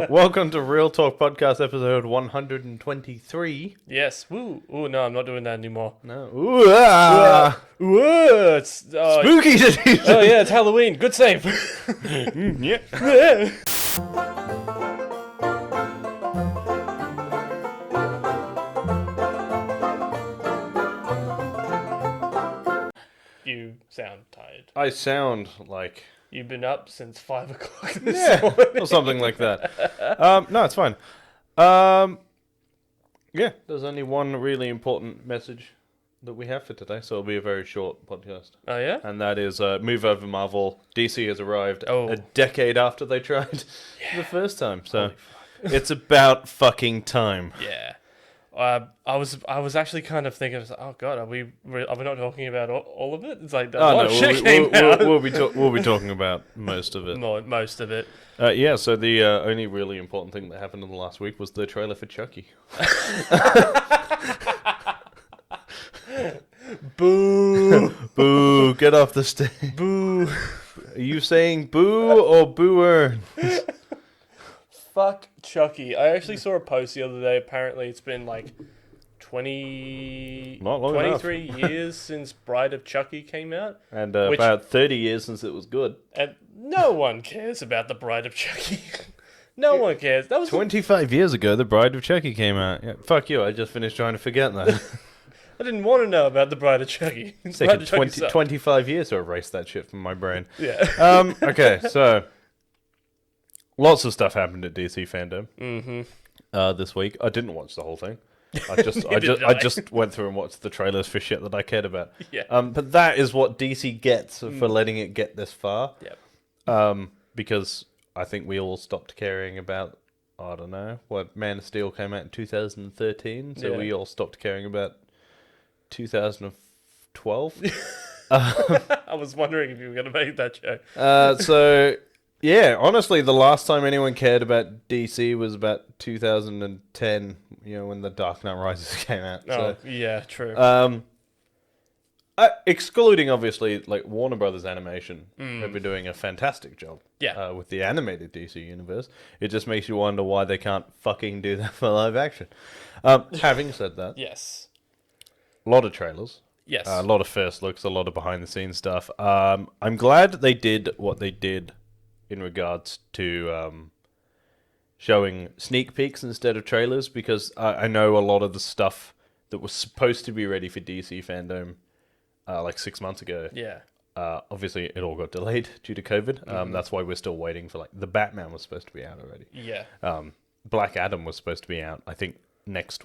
Welcome to Real Talk Podcast episode 123. Yes. Woo. Ooh, no, I'm not doing that anymore. No. It's Spooky season. Oh yeah, it's Halloween. Good save. Yeah. You sound tired. I sound like... You've been up since 5 o'clock this morning. or something like that. No, it's fine. Yeah, there's only one really important message that we have for today, so it'll be a very short podcast. Oh yeah? And that is, move over Marvel. DC has arrived a decade after they tried the first time, so it's about fucking time. Yeah. I was actually kind of thinking, oh god, are we not talking about all of it? It's like shit came out. We'll be talking about most of it. Most of it. Yeah. So the only really important thing that happened in the last week was the trailer for Chucky. Boo! Boo! Get off the stage. Boo! Are you saying boo or booer? Fuck Chucky. I actually saw a post the other day. Apparently it's been like 23 years since Bride of Chucky came out. And about 30 years since it was good. And no one cares about the Bride of Chucky. No one cares. That was 25 years ago, the Bride of Chucky came out. Yeah, fuck you, I just finished trying to forget that. I didn't want to know about the Bride of Chucky. It's taken 25 years to erase that shit from my brain. Yeah. Okay, so... Lots of stuff happened at DC Fandom this week. I didn't watch the whole thing. I just went through and watched the trailers for shit that I cared about. Yeah. But that is what DC gets for letting it get this far. Yep. Because I think we all stopped caring about, I don't know, what Man of Steel came out in 2013. So we all stopped caring about 2012. I was wondering if you were going to make that joke. So... Yeah, honestly, the last time anyone cared about DC was about 2010, when The Dark Knight Rises came out. Oh, yeah, true. Excluding, obviously, like Warner Brothers Animation, have been doing a fantastic job with the animated DC universe. It just makes you wonder why they can't fucking do that for live action. Having said that, yes. A lot of trailers. Yes. A lot of first looks, a lot of behind-the-scenes stuff. I'm glad they did what they did in regards to showing sneak peeks instead of trailers, because I know a lot of the stuff that was supposed to be ready for DC Fandom like 6 months ago. Yeah. Obviously, it all got delayed due to COVID. That's why we're still waiting for, like, the Batman was supposed to be out already. Yeah. Black Adam was supposed to be out, I think, next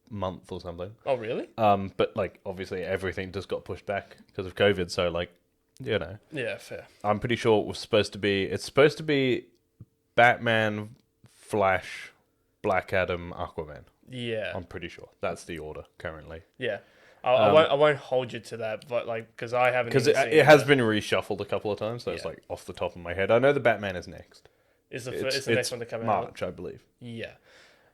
month or something. Oh, really? But, like, obviously everything just got pushed back because of COVID, so, like, Yeah, fair. I'm pretty sure it's supposed to be Batman, Flash, Black Adam, Aquaman. Yeah. I'm pretty sure. That's the order currently. Yeah. I won't hold you to that, but because I haven't Because it has been reshuffled a couple of times, so it's like off the top of my head. I know the Batman is next. It's the next one to come out. March, I believe. Yeah.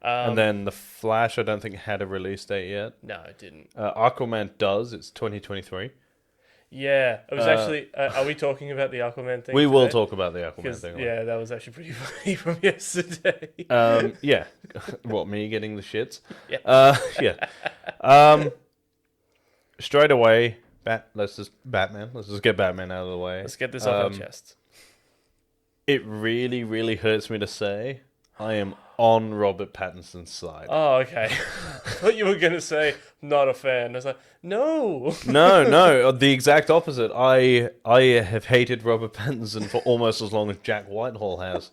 And then the Flash, I don't think had a release date yet. No, it didn't. Aquaman does. It's 2023. Yeah, it was actually. Are we talking about the Aquaman thing? We will talk about the Aquaman thing. Yeah, that was actually pretty funny from yesterday. Yeah. What, me getting the shits? Yeah. Yeah. Straight away, let's just get Batman out of the way. Let's get this off our chest. It really, really hurts me to say I am on Robert Pattinson's side. Oh, okay. I thought you were going to say, not a fan. I was like, no. No, the exact opposite. I have hated Robert Pattinson for almost as long as Jack Whitehall has.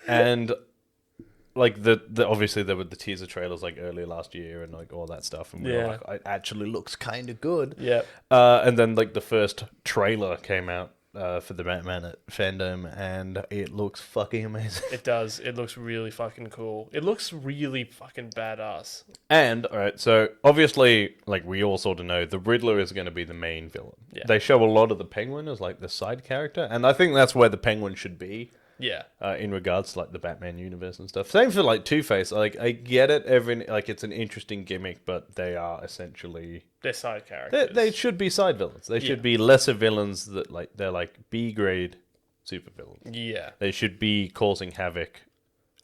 And like the obviously there were the teaser trailers like earlier last year and like all that stuff, and we were like, it actually looks kind of good. Yeah. And then like the first trailer came out for the Batman at Fandom, and it looks fucking amazing. It does. It looks really fucking cool. It looks really fucking badass. And, alright, so obviously, like, we all sort of know the Riddler is going to be the main villain. Yeah. They show a lot of the Penguin as, like, the side character, and I think that's where the Penguin should be. Yeah. In regards to, like, the Batman universe and stuff. Same for, like, Two-Face. Like, I get it, it's an interesting gimmick, but they are essentially... They're side characters. They should be side villains. They should be lesser villains that, like, they're, like, B-grade supervillains. Yeah. They should be causing havoc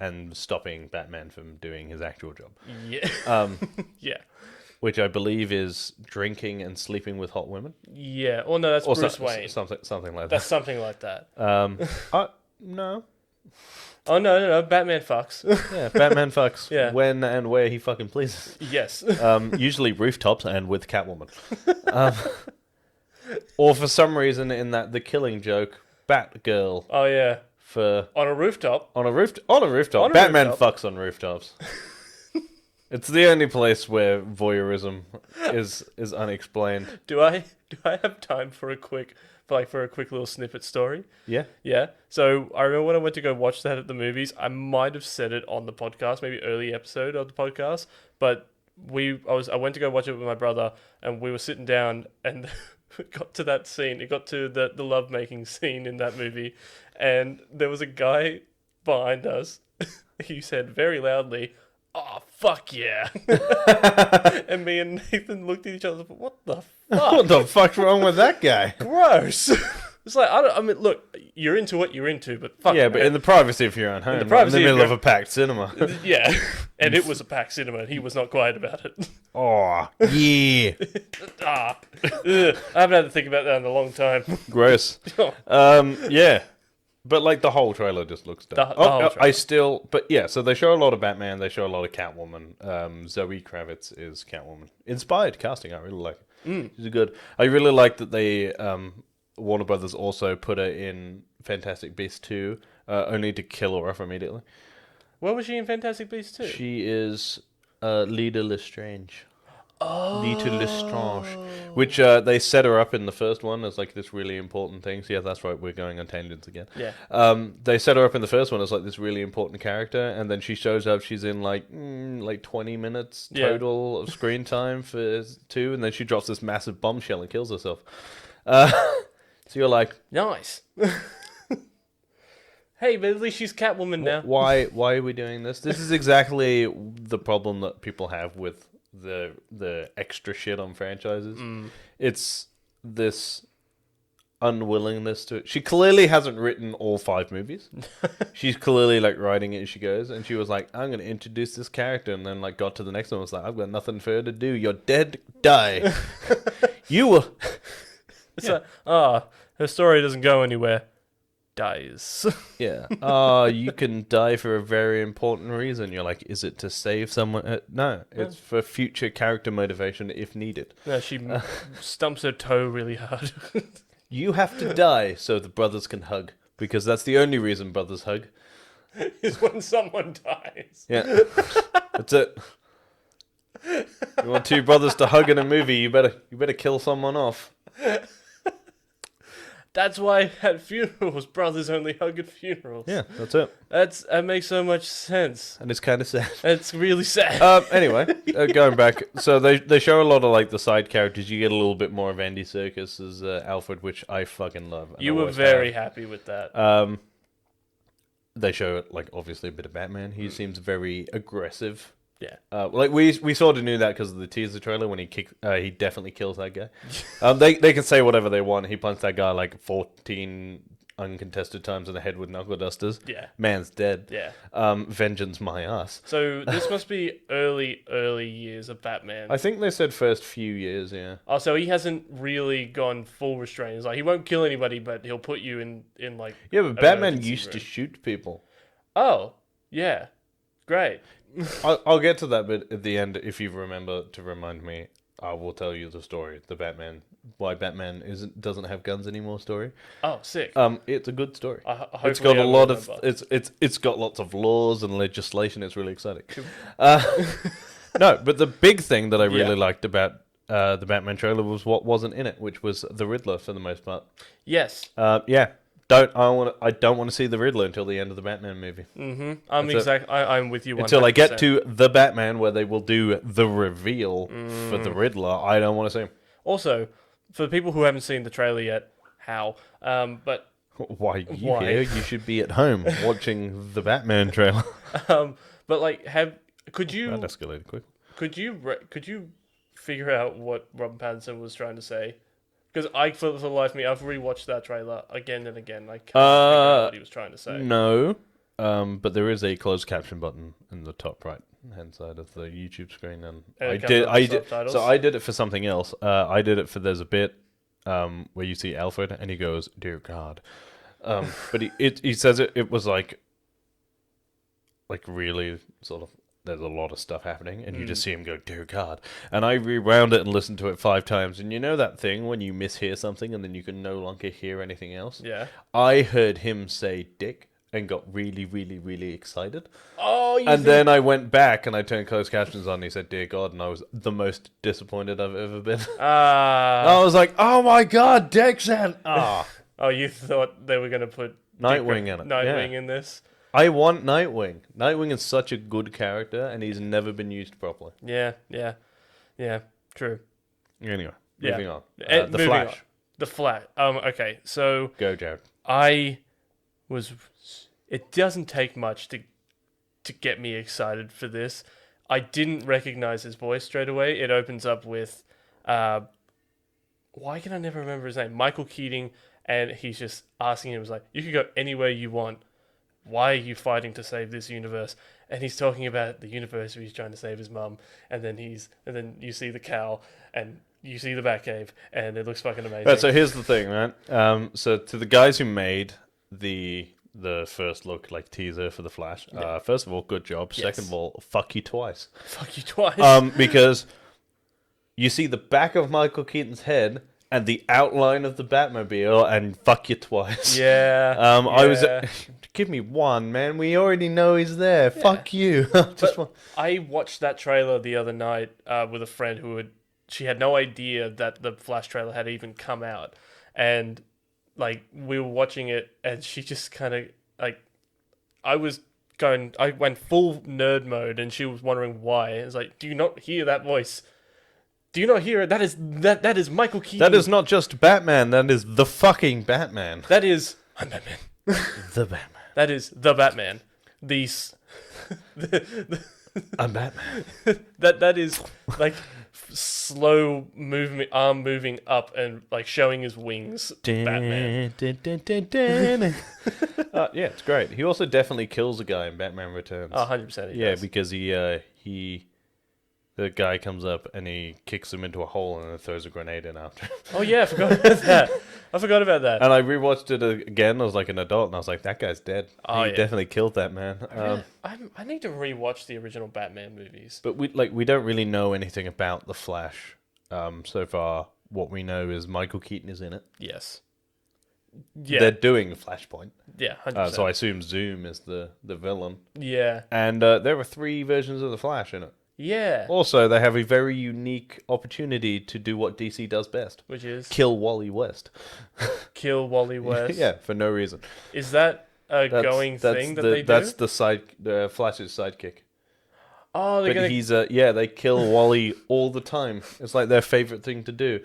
and stopping Batman from doing his actual job. Yeah. Yeah. Which I believe is drinking and sleeping with hot women. Yeah. Oh no, that's Or Bruce Wayne. Something like That's that. something like that. No. Oh no, Batman fucks. Yeah, Batman fucks Yeah. when and where he fucking pleases. Yes. Usually rooftops and with Catwoman. Or for some reason in that The Killing Joke, Batgirl Oh yeah. for On a rooftop. on a rooftop. Batman fucks on rooftops. It's the only place where voyeurism is unexplained. Do I have time for a quick little snippet story? Yeah. Yeah. So I remember when I went to go watch that at the movies, I might have said it on the podcast, maybe early episode of the podcast, but I went to go watch it with my brother, and we were sitting down, and it got to that scene. It got to the lovemaking scene in that movie, and there was a guy behind us. He said very loudly, "Oh fuck yeah!" And me and Nathan looked at each other. What the fuck? What the fuck's wrong with that guy? Gross. It's like I mean, look, you're into what you're into, but fuck. Yeah, but in the privacy of your own home, in the middle of a packed cinema. Yeah, and it was a packed cinema, and he was not quiet about it. Oh, yeah. I haven't had to think about that in a long time. Gross. Yeah. But, like, the whole trailer just looks dumb. But yeah, so they show a lot of Batman, they show a lot of Catwoman. Zoe Kravitz is Catwoman. Inspired casting, I really like it. She's good. I really like that they, Warner Brothers also put her in Fantastic Beasts 2, only to kill her off immediately. Where was she in Fantastic Beasts 2? She is Lita Lestrange. Lita Lestrange. Which they set her up in the first one as like this really important thing. So yeah, that's right, we're going on tangents again. Yeah. They set her up in the first one as like this really important character, and then she shows up, she's in like 20 minutes total of screen time for 2, and then she drops this massive bombshell and kills herself. So you're like... Nice. Hey, but at least she's Catwoman now. Why are we doing this? This is exactly the problem that people have with the extra shit on franchises. It's this unwillingness to... She clearly hasn't written all 5 movies. She's clearly like writing it as she goes, and she was like, I'm going to introduce this character, and then like got to the next one and was like, I've got nothing further to do. You're dead. Die. You were... It's like, her story doesn't go anywhere. Dies. Yeah. You can die for a very important reason. You're like, is it to save someone? No, it's for future character motivation if needed. No, she stumps her toe really hard. You have to die so the brothers can hug, because that's the only reason brothers hug. Is when someone dies. Yeah. That's it. You want 2 brothers to hug in a movie, you better kill someone off. That's why at funerals, brothers only hug at funerals. Yeah, that's it. That makes so much sense. And it's kind of sad. It's really sad. Anyway, going back, so they show a lot of like the side characters. You get a little bit more of Andy Serkis as Alfred, which I fucking love. You were very happy with that. They show like obviously a bit of Batman. He seems very aggressive. Yeah. Like we sort of knew that because of the teaser trailer when he definitely kills that guy. They can say whatever they want. He punched that guy like 14 uncontested times in the head with knuckle dusters. Yeah. Man's dead. Yeah. Vengeance my ass. So this must be early years of Batman. I think they said first few years, yeah. Oh, so he hasn't really gone full restraint. It's like he won't kill anybody, but he'll put you in like... Yeah, but Batman used to shoot people. Oh, yeah. Great. I'll get to that bit at the end if you remember to remind me. I will tell you the story. Why Batman doesn't have guns anymore story. Oh, sick. It's a good story. It's got it's got lots of laws and legislation. It's really exciting. No, but the big thing that I really liked about the Batman trailer was what wasn't in it, which was the Riddler for the most part. Yes. Yeah. I don't want to see the Riddler until the end of the Batman movie. Mm-hmm. I'm with you 100%. Until I get to the Batman, where they will do the reveal for the Riddler, I don't want to see him. Also, for the people who haven't seen the trailer yet, how? But why here? You should be at home watching the Batman trailer. But like, could you? That escalated quick. Could you figure out what Robert Pattinson was trying to say? Because for the life of me, I've rewatched that trailer again and again. I can't figure out what he was trying to say. No, but there is a closed caption button in the top right hand side of the YouTube screen, and it comes up with subtitles? So I did it for something else. I did it for there's a bit where you see Alfred and he goes, "Dear God," but he says it was like really sort of. There's a lot of stuff happening, and you just see him go, "Dear God." And I rewound it and listened to it 5 times. And you know that thing when you mishear something and then you can no longer hear anything else? Yeah. I heard him say "dick" and got really, really, really excited. Oh, then I went back and I turned closed captions on and he said, "Dear God," and I was the most disappointed I've ever been. I was like, "Oh my God, Dex and Oh, you thought they were going to put Nightwing in it. Nightwing in this? I want Nightwing. Nightwing is such a good character, and he's never been used properly. Yeah, true. Anyway, moving on. The Flash. The Flash. Okay, so go, Jared. It doesn't take much to get me excited for this. I didn't recognize his voice straight away. It opens up with, why can I never remember his name? Michael Keating, and he's just asking him, like, "You can go anywhere you want. Why are you fighting to save this universe?" And he's talking about the universe where he's trying to save his mum, and then you see the cowl, and you see the Batcave, and it looks fucking amazing. Right, so here's the thing, right? So to the guys who made the first look like teaser for the Flash, first of all, good job. Yes. Second of all, fuck you twice. Fuck you twice. Because you see the back of Michael Keaton's head and the outline of the Batmobile, and fuck you twice. Yeah. I was. Give me one, man. We already know he's there. Yeah. Fuck you. I watched that trailer the other night with a friend she had no idea that the Flash trailer had even come out, and like we were watching it, and she just kind of like, I went full nerd mode, and she was wondering why. It's like, do you not hear that voice? Do you not hear it? That is Michael Keaton. That is not just Batman. That is the fucking Batman. That is I'm Batman. The Batman. That is the Batman. I'm Batman. That is like slow movement, arm moving up and like showing his wings. Batman. Yeah, it's great. He also definitely kills a guy in Batman Returns. 100%. Yeah, because the guy comes up and he kicks him into a hole and then throws a grenade in after him. Oh yeah, I forgot about that. And I rewatched it again. I was like an adult, and I was like, "That guy's dead. He definitely killed that man." I need to rewatch the original Batman movies. But we don't really know anything about the Flash so far. What we know is Michael Keaton is in it. Yes. Yeah. They're doing Flashpoint. Yeah, 100%. So I assume Zoom is the villain. Yeah. And there are 3 versions of the Flash in it. Yeah. Also, they have a very unique opportunity to do what DC does best. Which is? Kill Wally West. Kill Wally West? Yeah, for no reason. Is that a going thing that they do? That's the Flash's sidekick. Oh, they're but they kill Wally all the time. It's like their favorite thing to do.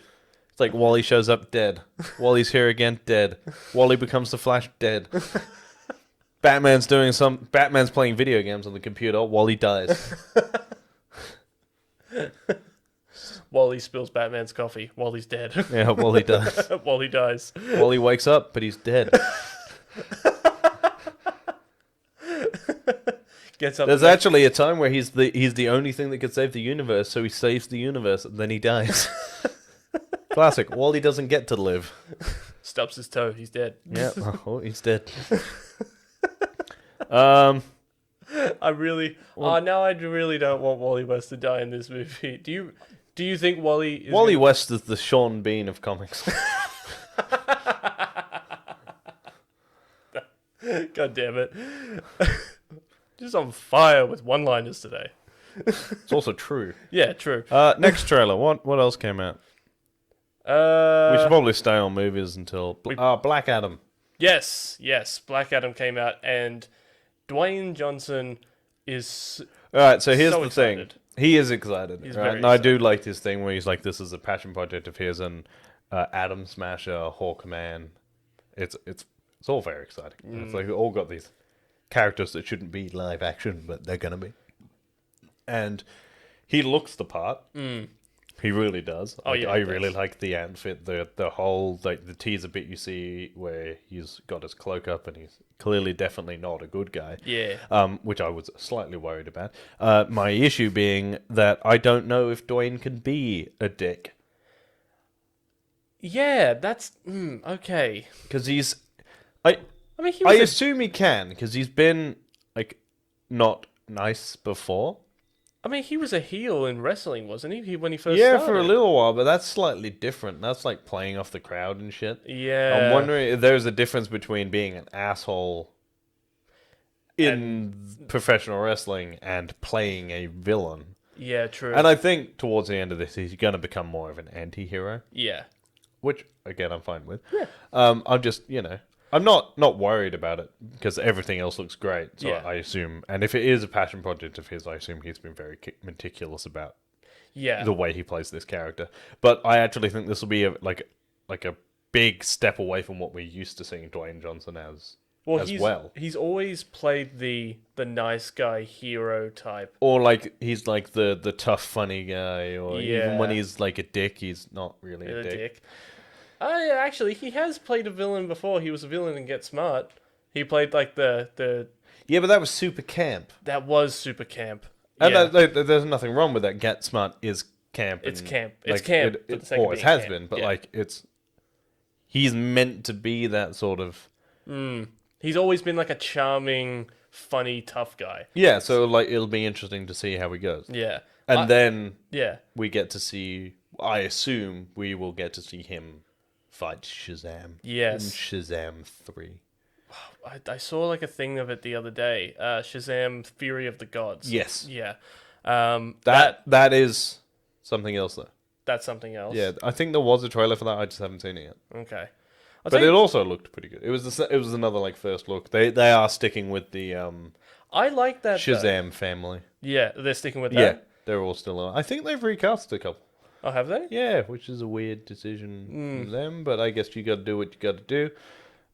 It's like Wally shows up dead. Wally's here again, dead. Wally becomes the Flash, dead. Batman's playing video games on the computer. Wally dies. Wally spills Batman's coffee. Wally's dead. Yeah, Wally dies. Wally dies. Wally wakes up, but he's dead. Gets up. There's actually a time where he's the only thing that could save the universe, so he saves the universe and then he dies. Classic. Wally doesn't get to live. Stubs his toe. He's dead. Yeah. Oh, he's dead. I really don't want Wally West to die in this movie. Do you think Wally West is the Sean Bean of comics? God damn it. Just on fire with one-liners today. It's also true. Yeah, true. Next trailer. What else came out? We should probably stay on movies until Black Adam. Yes. Black Adam came out, and Dwayne Johnson is. All right. So here's so the excited. thing. He is excited. He's right? very And I excited. do like this thing where he's like, "This is a passion project of his," and Atom Smasher, Hawkman. It's all very exciting. It's like they all got these characters that shouldn't be live action, but they're gonna be. And he looks the part. He really does. Oh, yeah, I he really does. like the outfit, the whole like the teaser bit you see where he's got his cloak up and he's clearly definitely not a good guy. Yeah. Which I was slightly worried about. My issue being that I don't know if Dwayne can be a dick Yeah, that's okay. because I mean, he I was assume he can because he's been like not nice before. he was a heel in wrestling, wasn't he? When he first Yeah, started. for a little while, but that's slightly different. That's like playing off the crowd and shit. Yeah. I'm wondering if there's a difference between being an asshole in professional wrestling and playing a villain. Yeah, true. And I think towards the end of this, he's going to become more of an anti-hero, Yeah. which, again, I'm fine with. Yeah. I'm just, I'm not worried about it because everything else looks great. So Yeah. I assume, and if it is a passion project of his, I assume he's been very meticulous about Yeah. the way he plays this character. But I actually think this will be like a big step away from what we're used to seeing Dwayne Johnson as He's always played the nice guy hero type. Or like he's like the tough funny guy, or even when Yeah. he's like a dick, he's not really a A dick. dick. Actually, he has played a villain before. He was a villain in Get Smart. He played like the Yeah, but that was super camp. that was super camp. And Yeah. there's nothing wrong with that. Get Smart is camp. It's and, camp. It's like, camp for the sake of always being has camp. been, but Yeah. like he's meant to be that sort of. He's always been like a charming, funny, tough guy. Yeah, so like it'll be interesting to see how he goes. Yeah. And then Yeah. we get to see. I assume we will get to see him fight Shazam. Yes. In Shazam 3. I saw like a thing of it the other day. Shazam: Fury of the Gods. Yes. Yeah. That is something else though. That's something else. Yeah, I think there was a trailer for that. I just haven't seen it yet. Okay. But it also looked pretty good. It was another like first look. They are sticking with the I like that. though. Shazam family. Yeah, they're sticking with Yeah, that. they're all still on. I think they've recast a couple. Oh, have they? Yeah, which is a weird decision from them, but I guess you got to do what you got to do.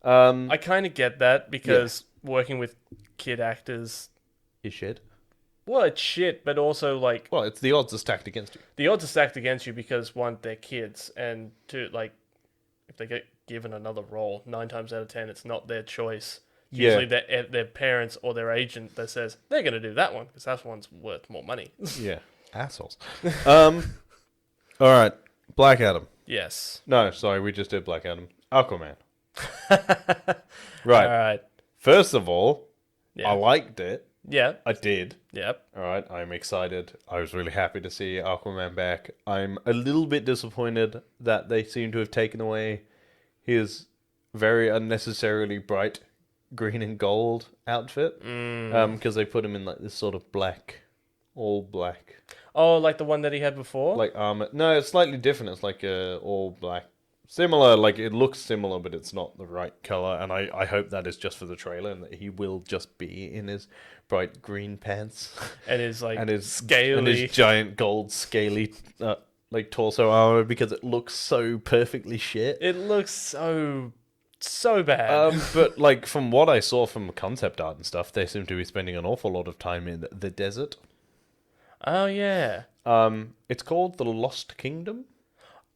I kind of get that because working with kid actors, Is shit. well, it's shit, but also like Well, it's the odds are stacked against you. the odds are stacked against you because one, they're kids, and two, like if they get given another role, 9 times out of 10, it's not their choice. It's Yeah. usually their parents or their agent that says they're going to do that one because that one's worth more money. Yeah, assholes. All right, Black Adam. Yes. No, sorry, we just did Black Adam. Aquaman. All Right. right. First of all, Yeah. I liked it. Yeah. I did. Yep. All right, I'm excited. I was really happy to see Aquaman back. I'm a little bit disappointed that they seem to have taken away his very unnecessarily bright green and gold outfit. Because they put him in like this sort of black, all black, Oh, like the one that he had before. like armor. No, it's slightly different. It's like a all black, similar. Like it looks similar, but it's not the right color. And I hope that is just for the trailer and that he will just be in his bright green pants. and his like and his scaly. and his giant gold scaly like torso armor because it looks so perfectly shit. It looks so bad. But like from what I saw from concept art and stuff, they seem to be spending an awful lot of time in the desert. Oh yeah. It's called the Lost Kingdom.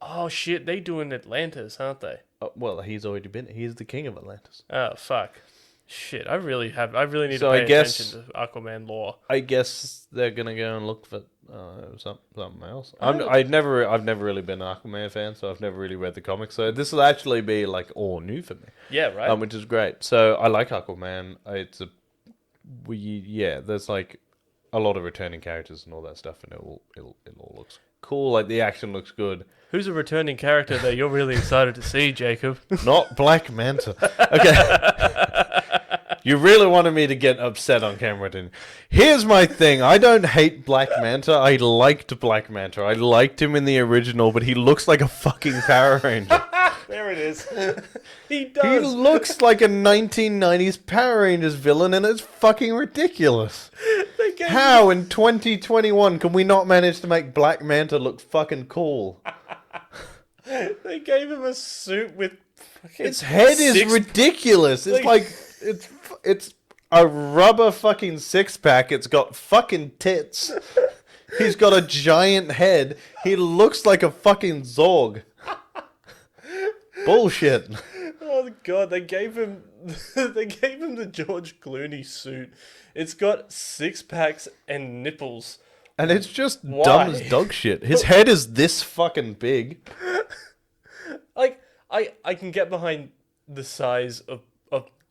Oh shit, they doing Atlantis, aren't they? Well, he's already been. He's the king of Atlantis. Oh fuck. Shit, I really need So to I pay guess- attention to Aquaman lore. I guess they're gonna go and look for something else. I've never really been an Aquaman fan, so I've never really read the comics. So this will actually be like all new for me, Yeah, right. which is great. So I like Aquaman. There's like a lot of returning characters and all that stuff, and it all looks cool. Like the action looks good. Who's a returning character that you're really excited to see, Jacob? Not Black Manta. Okay. You really wanted me to get upset on camera, didn't you? Here's my thing. I don't hate Black Manta. I liked Black Manta. I liked him in the original, but he looks like a fucking Power Ranger. There it is. He He does. looks like a 1990s Power Rangers villain, and it's fucking ridiculous. They gave, How in 2021 can we not manage to make Black Manta look fucking cool? they gave him a suit with fucking Its head is six- ridiculous. It's like it's a rubber fucking six pack. It's got fucking tits. He's got a giant head. He looks like a fucking Zorg. Bullshit. Oh god, they gave him the George Clooney suit. It's got 6-packs and nipples. And it's just Why? dumb as dog shit. His head is this fucking big. Like, I can get behind the size of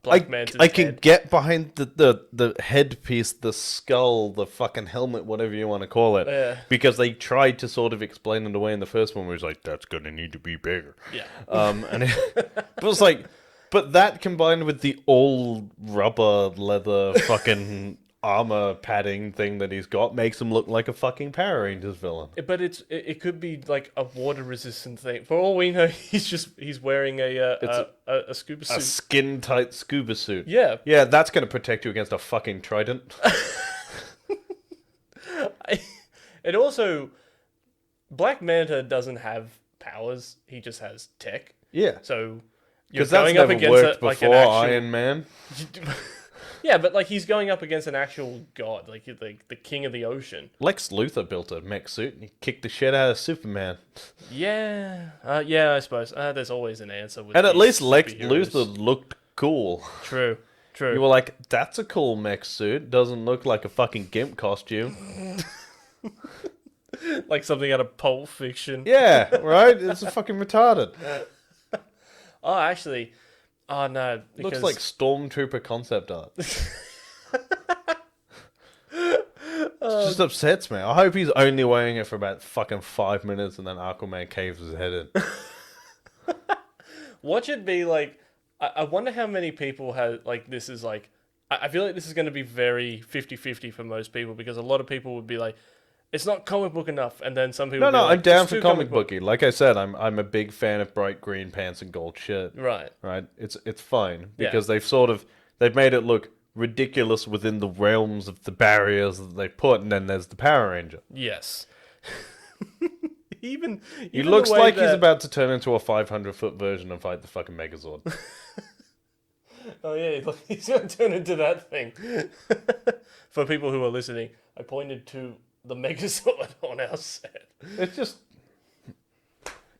Black Manta's I can head. get behind the headpiece, the skull, the fucking helmet, whatever you want to call it. Yeah. Because they tried to sort of explain it away in the first one where it's like, that's going to need to be bigger. Yeah. And it was like, but that combined with the all rubber leather fucking armor padding thing that he's got makes him look like a fucking Power Rangers villain. But it could be like a water resistant thing. For all we know, he's wearing a scuba suit. A skin tight scuba suit. Yeah. Yeah, that's going to protect you against a fucking trident. And also, Black Manta doesn't have powers. He just has tech. Yeah. So you're Because that's going up never against worked like before an actual. Iron Man. Yeah, but like he's going up against an actual god, like the king of the ocean. Lex Luthor built a mech suit and he kicked the shit out of Superman. Yeah, yeah, I suppose. There's always an answer. With And at these least Lex superheroes. Luthor looked cool. True. You were like, that's a cool mech suit. Doesn't look like a fucking gimp costume. Like something out of Pulp Fiction. Yeah, right? It's a fucking retarded. Oh, actually, oh no, Looks because like Stormtrooper concept art. Just upsets me. I hope he's only wearing it for about fucking 5 minutes and then Aquaman caves his head in. watch it be like. I wonder how many people have like this is like. I feel like this is going to be very 50-50 for most people because a lot of people would be like, it's not comic book enough, and then some people. No, would be no, like, I'm down "It's for too comic booky. Like I said, I'm a big fan of bright green pants and gold shirt. Right. Right? It's fine Yeah. because they've made it look ridiculous within the realms of the barriers that they put, and then there's the Power Ranger. Yes. even He the looks way like he's that- about to turn into a 500-foot version and fight the fucking Megazord. Oh yeah, he's going to turn into that thing. For people who are listening, I pointed to the Megazord on our set. It's just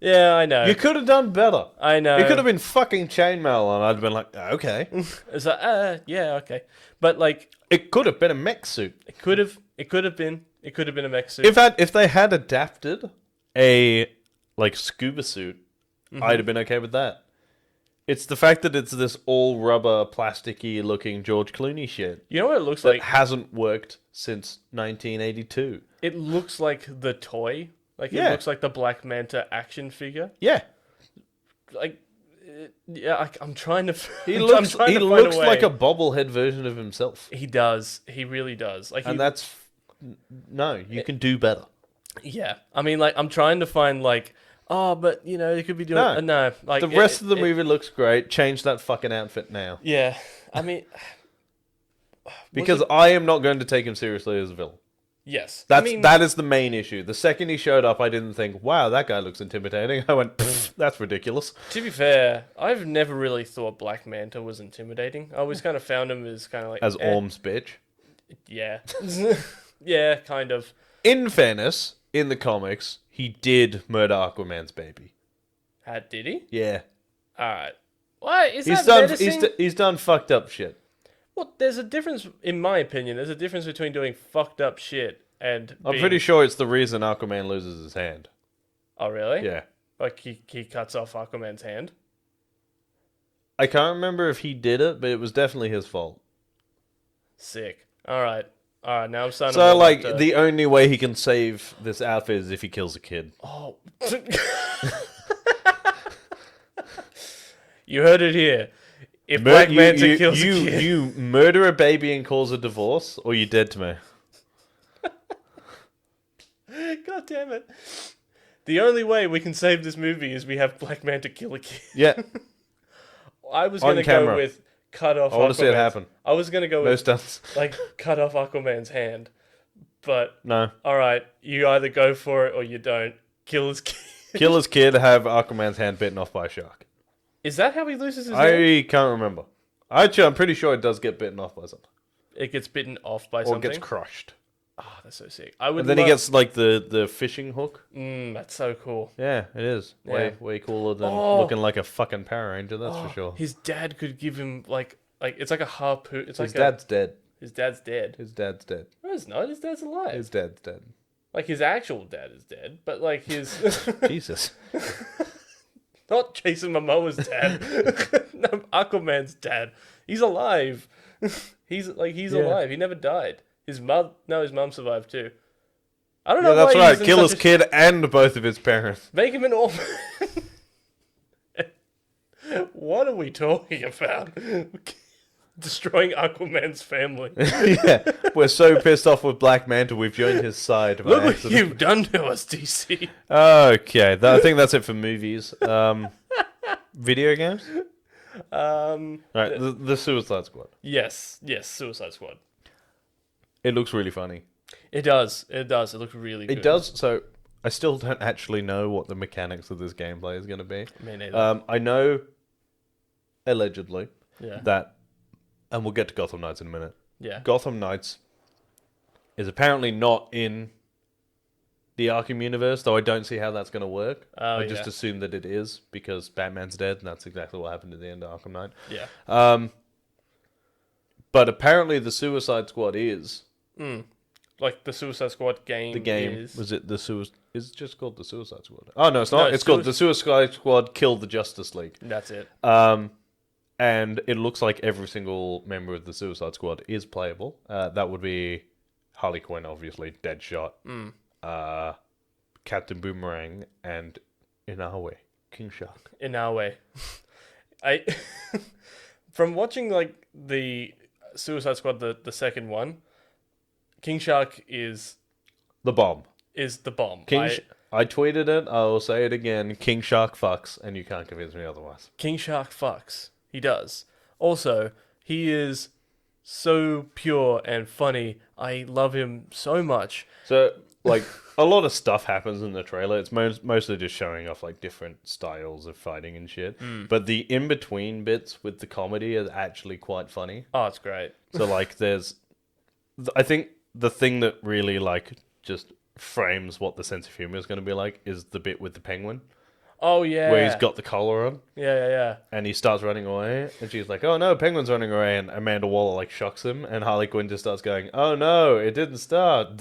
Yeah, I know. you could have done better. I know. It could have been fucking chainmail, and I'd have been like, okay. It's like, yeah, okay. But like, It could have been a mech suit. it could have been a mech suit. If they had adapted a like scuba suit, I'd have been okay with that. It's the fact that it's this all rubber, plasticky looking George Clooney shit You know what it looks that like? hasn't worked since 1982. It looks like the toy. Like Yeah. it looks like the Black Manta action figure. Yeah, Like, yeah, I'm trying to. he I'm looks trying he to find looks way. like a bobblehead version of himself, He does. He really does. Like, and that's no. You can do better. yeah. I mean, like, I'm trying to find like, oh, but you know, they could be doing No. no. Like The rest of the movie looks great. Change that fucking outfit now, Yeah, I mean, because I am not going to take him seriously as a villain. yes. That is the main issue. The second he showed up, I didn't think, "Wow, that guy looks intimidating." I went, "That's ridiculous." To be fair, I've never really thought Black Manta was intimidating. I always kind of found him as kind of like As Orm's bitch. Yeah, yeah, kind of. In fairness, in the comics, he did murder Aquaman's baby. Did he? Yeah, All right. What is he's that? done. Menacing? He's done fucked up shit. Well, there's a difference, in my opinion. There's a difference between doing fucked up shit and. I'm being... pretty sure it's the reason Aquaman loses his hand. Oh really? Yeah, Like he cuts off Aquaman's hand. I can't remember if he did it, but it was definitely his fault. Sick. All right. Now I'm starting. So, to like, to... the only way he can save this outfit is if he kills a kid. Oh. You heard it here. If Black Manta kills a kid. You murder a baby and cause a divorce, or you're dead to me. God damn it. The only way we can save this movie is we have Black Manta kill a kid. Yeah, I was On going to camera. go with cut off I want to see it Aquaman's- happen. I was going to go No with, stunts. like, cut off Aquaman's hand. But, No. alright, you either go for it or you don't. Kill his kid. Kill his kid, have Aquaman's hand bitten off by a shark. Is that how he loses his hand? I can't remember. Actually, I'm pretty sure it does get bitten off by something. It gets bitten off by Or something? gets crushed. Oh, that's so sick. I would. And then he gets like the fishing hook. That's so cool. Yeah, it is. Yeah. Way cooler than Oh. looking like a fucking Power Ranger, that's for sure. His dad could give him like it's like a harpoon. It's His like dad's dead. his dad's dead. His dad's dead. No, it's not. His dad's alive. His dad's dead. Like his actual dad is dead, but like his Jesus. not Jason Momoa's dad. No, Aquaman's dad. He's alive. He's alive. He never died. His mum survived too. I don't know. Yeah, that's why right. he's in Kill his such a- kid and both of his parents. Make him an orphan. What are we talking about? Destroying Aquaman's family. Yeah, we're so pissed off with Black Manta, we've joined his side. By Look what accident. you've done to us, DC. Okay, I think that's it for movies. Video games? Right, the Suicide Squad. Yes, Suicide Squad. It looks really funny. It does. It looks really good. It does, so I still don't actually know what the mechanics of this gameplay is going to be. Me neither. I know, allegedly, Yeah. that, and we'll get to Gotham Knights in a minute. Yeah. Gotham Knights is apparently not in the Arkham universe, though I don't see how that's going to work. Oh, I just yeah. assume that it is, because Batman's dead, and that's exactly what happened at the end of Arkham Knight. Yeah. But apparently the Suicide Squad is. Like the Suicide Squad game. The game, is... was it the Suicide... Is it just called the Suicide Squad? Oh, no, it's not. No, it's called the Suicide Squad Killed the Justice League. That's it. And it looks like every single member of the Suicide Squad is playable. That would be Harley Quinn, obviously, Deadshot, Captain Boomerang, and Inawe, King Shark. Inawe. I from watching like the Suicide Squad, the second one, King Shark is The bomb. the bomb. I tweeted it. I will say it again. King Shark fucks, and you can't convince me otherwise. King Shark fucks. He does. Also, he is so pure and funny. I love him so much. So, like, a lot of stuff happens in the trailer. It's mostly just showing off, like, different styles of fighting and shit. But the in-between bits with the comedy is actually quite funny. Oh, it's great. So, like, I think the thing that really, like, just frames what the sense of humor is going to be like is the bit with the penguin. Oh, yeah. Where he's got the collar on. Yeah. And he starts running away, and she's like, "Oh no, penguin's running away!" And Amanda Waller like shocks him, and Harley Quinn just starts going, "Oh no, it didn't start.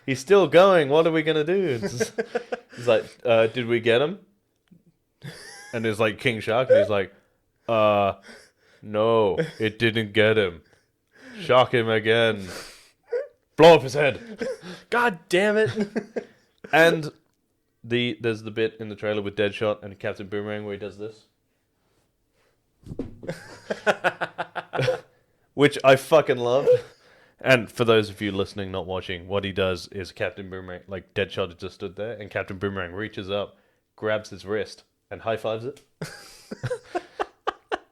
He's still going. What are we gonna do?" He's like, "Did we get him?" And there's like King Shark, and he's like, "No, it didn't get him. Shock him again. Blow up his head." God damn it. And there's the bit in the trailer with Deadshot and Captain Boomerang where he does this. Which I fucking loved. And for those of you listening, not watching, what he does is Captain Boomerang, like Deadshot had just stood there, and Captain Boomerang reaches up, grabs his wrist, and high-fives it.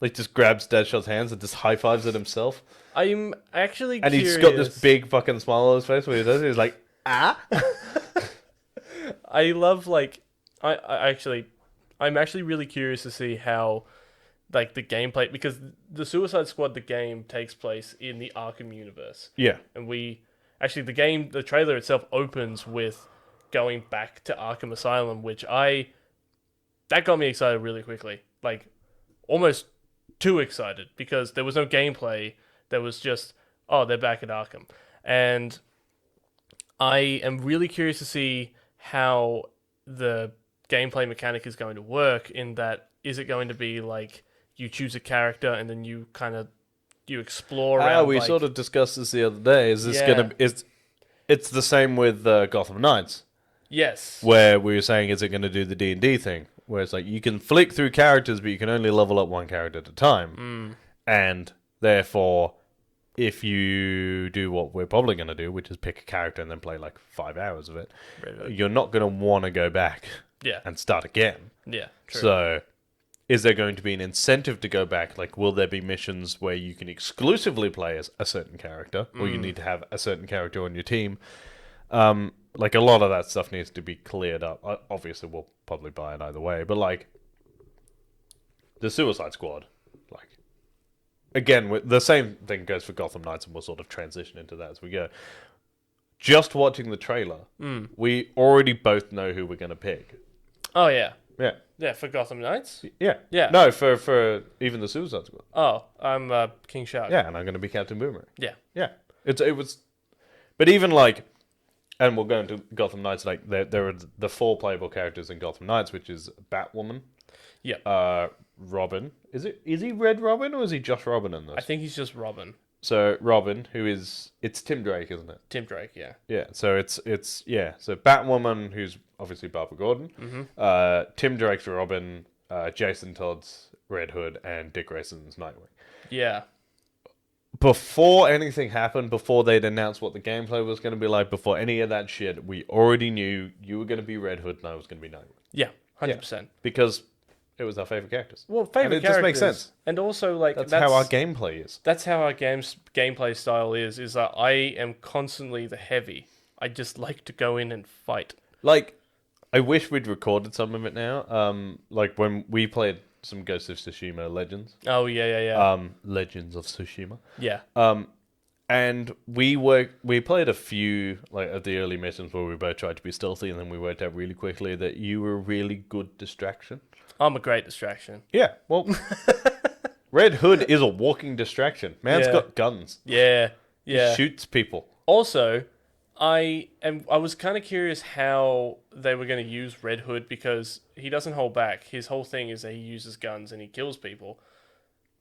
Like, just grabs Deadshot's hands and just high-fives it himself. I'm actually And curious. he's got this big fucking smile on his face when he does it. He's like, ah! I love, like... I'm actually really curious to see how, like, the gameplay... Because the Suicide Squad, the game, takes place in the Arkham universe. Yeah. And actually, the trailer itself opens with going back to Arkham Asylum, which that got me excited really quickly. Like, almost too excited, because there was no gameplay. There was just, oh, they're back at Arkham. And I am really curious to see how the gameplay mechanic is going to work, in that, is it going to be like you choose a character and then you kind of explore around? We sort of discussed this the other day. Is this it's the same with Gotham Knights. Yes. Where we were saying, is it going to do the D&D thing? Where it's like, you can flick through characters, but you can only level up one character at a time. And therefore, if you do what we're probably going to do, which is pick a character and then play like 5 hours of it, you're not going to want to go back and start again. Yeah, true. So, is there going to be an incentive to go back? Like, will there be missions where you can exclusively play as a certain character, or you need to have a certain character on your team? Like, a lot of that stuff needs to be cleared up. Obviously, we'll probably buy it either way, but like, the Suicide Squad, like, again, the same thing goes for Gotham Knights, and we'll sort of transition into that as we go. just watching the trailer, we already both know who we're going to pick. Oh, yeah. Yeah. Yeah, for Gotham Knights? Yeah. Yeah. No, for even the Suicide Squad. Oh, I'm King Shark. Yeah, and I'm going to be Captain Boomerang. Yeah. Yeah. It was... But even, like... And we'll go into Gotham Knights. Like, there are the 4 playable characters in Gotham Knights, which is Batwoman. Yeah. Robin. Is he Red Robin, or is he just Robin in this? I think he's just Robin. So, Robin, who is... It's Tim Drake, isn't it? Tim Drake, yeah. Yeah, so it's so Batwoman, who's obviously Barbara Gordon, Tim Drake's Robin, Jason Todd's Red Hood, and Dick Grayson's Nightwing. Yeah. Before anything happened, before they'd announced what the gameplay was going to be like, before any of that shit, we already knew you were going to be Red Hood and I was going to be Nightwing. Yeah, 100%. Because it was our favorite characters. Well, favorite and it characters. just makes sense. And also, like... That's how our gameplay is. That's how our gameplay style is that I am constantly the heavy. I just like to go in and fight. Like, I wish we'd recorded some of it now. Like, when we played some Ghost of Tsushima Legends. Oh, yeah. Legends of Tsushima. Yeah. And we played a few like of the early missions where we both tried to be stealthy, and then we worked out really quickly that you were a really good distraction. I'm a great distraction. Yeah, well, Red Hood is a walking distraction. Man's got guns. Yeah. He shoots people. Also, I was kind of curious how they were going to use Red Hood, because he doesn't hold back. His whole thing is that he uses guns and he kills people.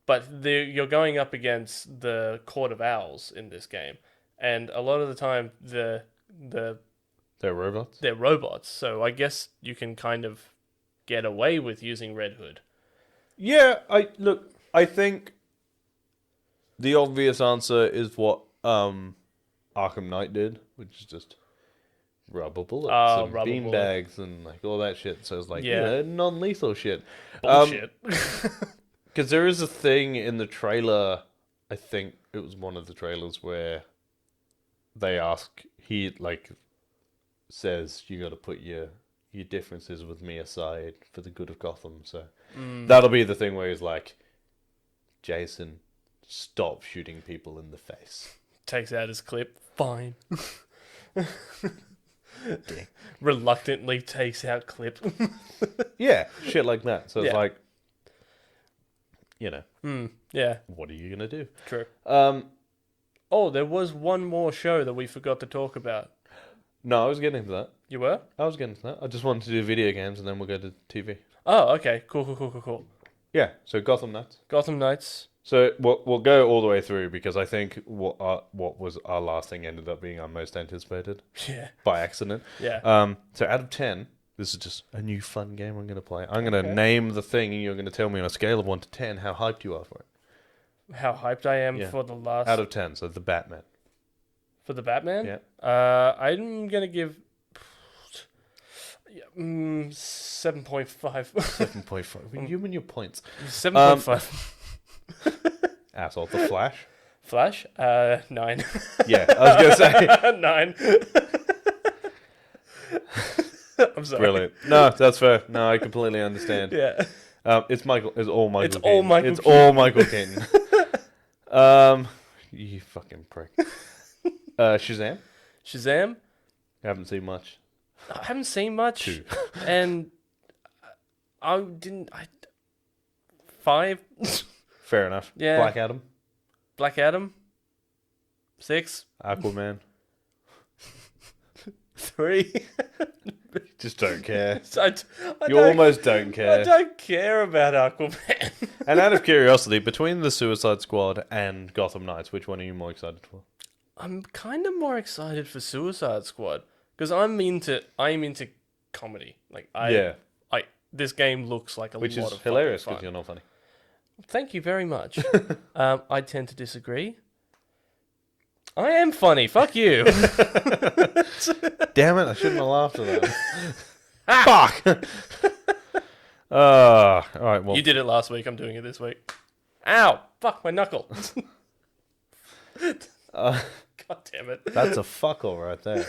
But you're going up against the Court of Owls in this game, and a lot of the time they're robots. They're robots, so I guess you can kind of get away with using Red Hood. Yeah, I think the obvious answer is what Arkham Knight did, which is just rubber bullets and beanbags and like all that shit. So it's like non-lethal shit. Bullshit. Because there is a thing in the trailer, I think it was one of the trailers, where they ask, he like says, you got to put your differences with me aside for the good of Gotham. So that'll be the thing where he's like, Jason, stop shooting people in the face. Takes out his clip. Fine. Reluctantly takes out clip. Yeah, shit like that. So it's like, yeah. What are you gonna do? True. There was one more show that we forgot to talk about. No, I was getting to that. You were? I was getting to that. I just wanted to do video games and then we'll go to TV. Oh, okay. Cool. Yeah, so Gotham Knights. Gotham Knights. So we'll go all the way through, because I think what was our last thing ended up being our most anticipated. Yeah. By accident. Yeah. So out of 10, this is just a new fun game I'm going to play. I'm going to name the thing, and you're going to tell me on a scale of 1 to 10 how hyped you are for it. How hyped I am for the last... Out of 10, so the Batman. For the Batman? Yeah. I'm going to give... 7.5. 7.5. You and your points. 7.5. Asshole. The Flash? Flash? 9. Yeah, I was going to say. 9. I'm sorry. Brilliant. No, that's fair. No, I completely understand. Yeah. It's all Michael It's Keaton. all Michael It's Keaton. all Michael Keaton. You fucking prick. Shazam? Shazam? I haven't seen much. I haven't seen much. 2. And 5? Fair enough. Yeah. Black Adam? Black Adam? 6? Aquaman? 3? Just don't care. I You almost don't care. I don't care about Aquaman. And out of curiosity, between the Suicide Squad and Gotham Knights, which one are you more excited for? I'm kind of more excited for Suicide Squad, because I'm into comedy. Like this game looks like which lot is of hilarious fucking because you're fun. not funny. Thank you very much. I tend to disagree. I am funny. Fuck you. Damn it! I shouldn't have laughed at that. Fuck. All right. Well, You did it last week. I'm doing it this week. Ow! Fuck my knuckle. God damn it. that's a fuckle right there.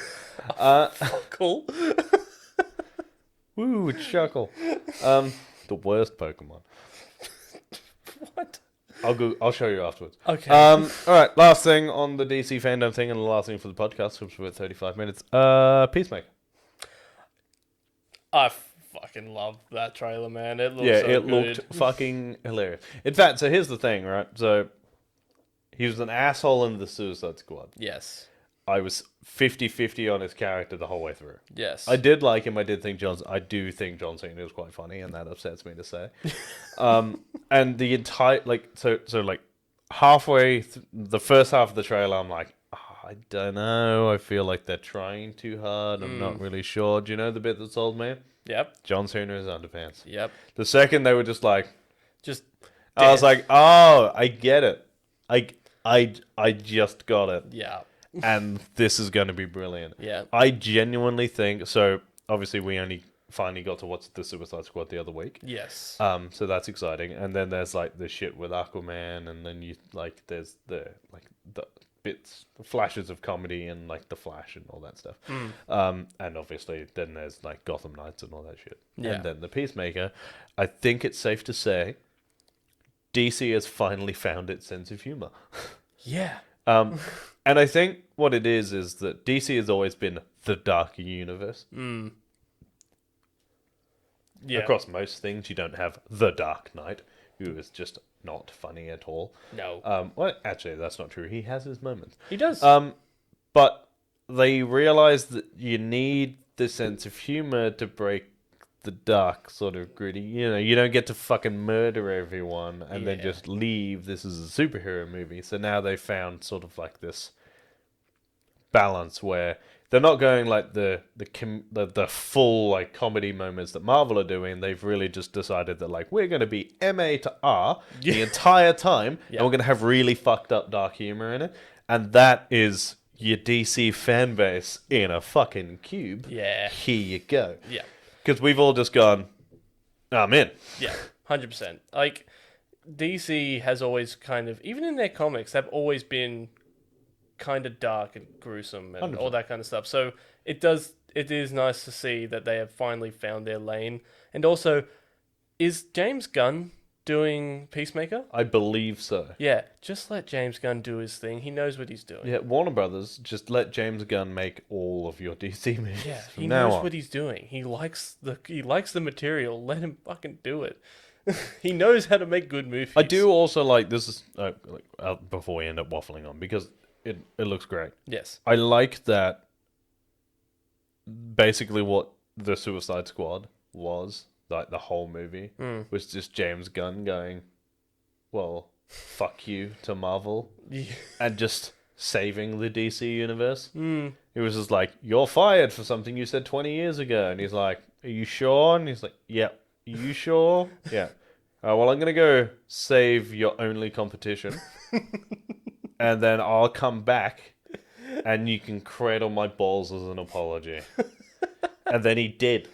Cool. Woo, chuckle. The worst Pokemon. What? I'll show you afterwards. Okay. All right. Last thing on the DC fandom thing, and the last thing for the podcast, which we're at 35 minutes. Peacemaker. I fucking love that trailer, man. It looks Yeah, so it good. looked fucking hilarious. In fact, so here's the thing, right? So he was an asshole in the Suicide Squad. Yes. I was 50-50 on his character the whole way through. Yes. I did like him. I do think John Cena was quite funny, and that upsets me to say. And the entire so halfway the first half of the trailer, I'm like, I don't know. I feel like they're trying too hard. I'm not really sure. Do you know the bit that sold me? Yep. John Cena in his underpants. Yep. The second they were just like, Just. I was like, oh, I get it. I just got it. Yeah. And this is going to be brilliant. Yeah. I genuinely think so. Obviously, we only finally got to watch the Suicide Squad the other week. Yes. So that's exciting. And then there's like the shit with Aquaman, and then there's the bits, the flashes of comedy, and like the Flash and all that stuff. And obviously, then there's like Gotham Knights and all that shit. Yeah. And then the Peacemaker. I think it's safe to say, DC has finally found its sense of humor. Yeah. And I think what it is that DC has always been the darker universe. Yeah. Across most things, you don't have the Dark Knight, who is just not funny at all. No. Well, actually, that's not true. He has his moments. He does. But they realize that you need the sense of humor to break the dark sort of gritty. You know, you don't get to fucking murder everyone and then just leave. This is a superhero movie. So now they found sort of like this balance where they're not going like the full like comedy moments that Marvel are doing. They've really just decided that like we're going to be MA to R the entire time, and we're going to have really fucked up dark humor in it, and that is your DC fan base in a fucking cube. Yeah. Here you go. Yeah. Because we've all just gone, I'm in. Yeah. 100%. Like, DC has always kind of, even in their comics, they've always been kind of dark and gruesome and 100%. all that kind of stuff. So it is nice to see that they have finally found their lane. And also, is James Gunn doing Peacemaker? I believe so. Yeah, just let James Gunn do his thing. He knows what he's doing. Yeah, Warner Brothers, just let James Gunn make all of your DC movies. Yeah, from he now knows on. what he's doing. He likes the material. Let him fucking do it. He knows how to make good movies. I do also like this is before we end up waffling on, because it looks great. Yes. I like that basically what the Suicide Squad was, like the whole movie, was just James Gunn going, well, fuck you to Marvel, and just saving the DC universe. It was just like, you're fired for something you said 20 years ago. And he's like, are you sure? And he's like, yep. Yeah. Are you sure? Yeah. Well, I'm going to go save your only competition. And then I'll come back and you can cradle my balls as an apology. And then he did.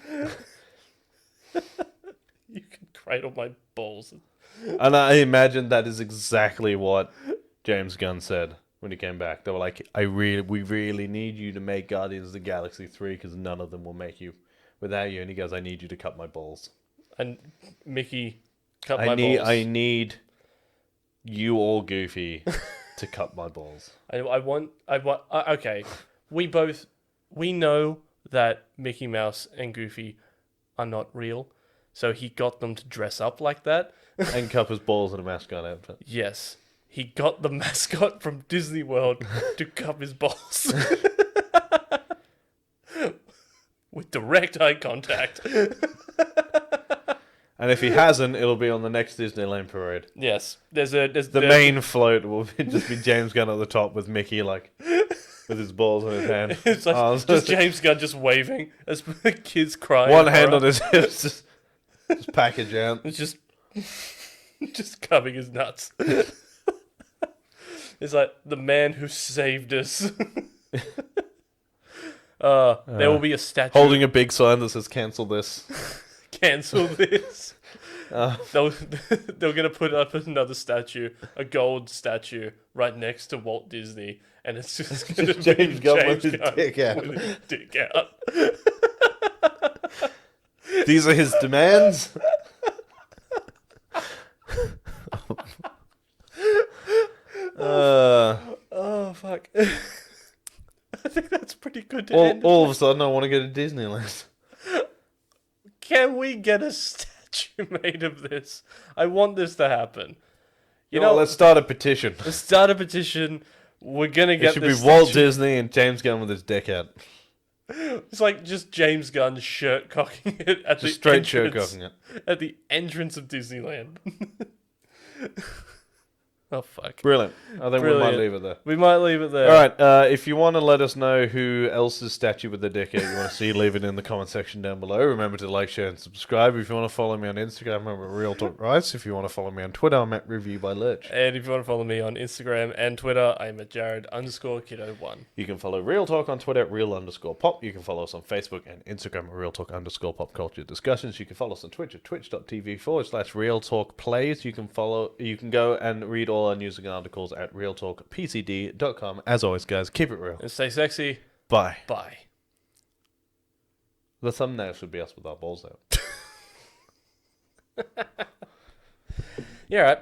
You can cradle my balls. And I imagine that is exactly what James Gunn said when he came back. They were like, we really need you to make Guardians of the Galaxy 3 because none of them will make you without you. And he goes, I need you to cut my balls. And Mickey cut my balls. I need you all Goofy to cut my balls. Okay. We know that Mickey Mouse and Goofy are not real. So he got them to dress up like that. And cup his balls in a mascot outfit. Yes. He got the mascot from Disney World to cup his balls. With direct eye contact. And if he hasn't, it'll be on the next Disneyland parade. Yes. There's the main float will just be James Gunn at the top with Mickey, like, with his balls in his hand. It's like just James Gunn just waving as the kids crying. One hand on his hips, just package out. It's just covering his nuts. It's like the man who saved us. There will be a statue holding a big sign that says "Cancel this." Cancel this. They're gonna put up another statue, a gold statue, right next to Walt Disney, and it's just gonna be James Gunn with James his Gunn dick out. with his dick out. These are his demands. pretty good to end. All of a sudden, I want to go to Disneyland. Can we get a statue made of this? I want this to happen. You Well, know, let's start a petition. let's start a petition. We're gonna It get should be this Walt statue. Disney and James Gunn with his dick out. It's like just James Gunn shirt cocking it at Just the straight shirt entrance, cocking it. at the entrance of Disneyland. Oh fuck! Brilliant. I think we Brilliant. might leave it there. We might leave it there. All right. If you want to let us know who else's statue with the dick out you want to see, leave it in the comment section down below. Remember to like, share, and subscribe. If you want to follow me on Instagram, I'm at Real Talk Rice. If you want to follow me on Twitter, I'm at Review by Lurch. And if you want to follow me on Instagram and Twitter, I'm at Jared_Kiddo1. You can follow Real Talk on Twitter at Real_Pop. You can follow us on Facebook and Instagram at Real Talk_Pop Culture Discussions. You can follow us on Twitch at twitch.tv/Real Talk Plays. You can go and read all our news and articles at realtalkpcd.com. As always, guys, keep it real. And stay sexy. Bye. Bye. The thumbnail should be us with our balls out. Yeah, right.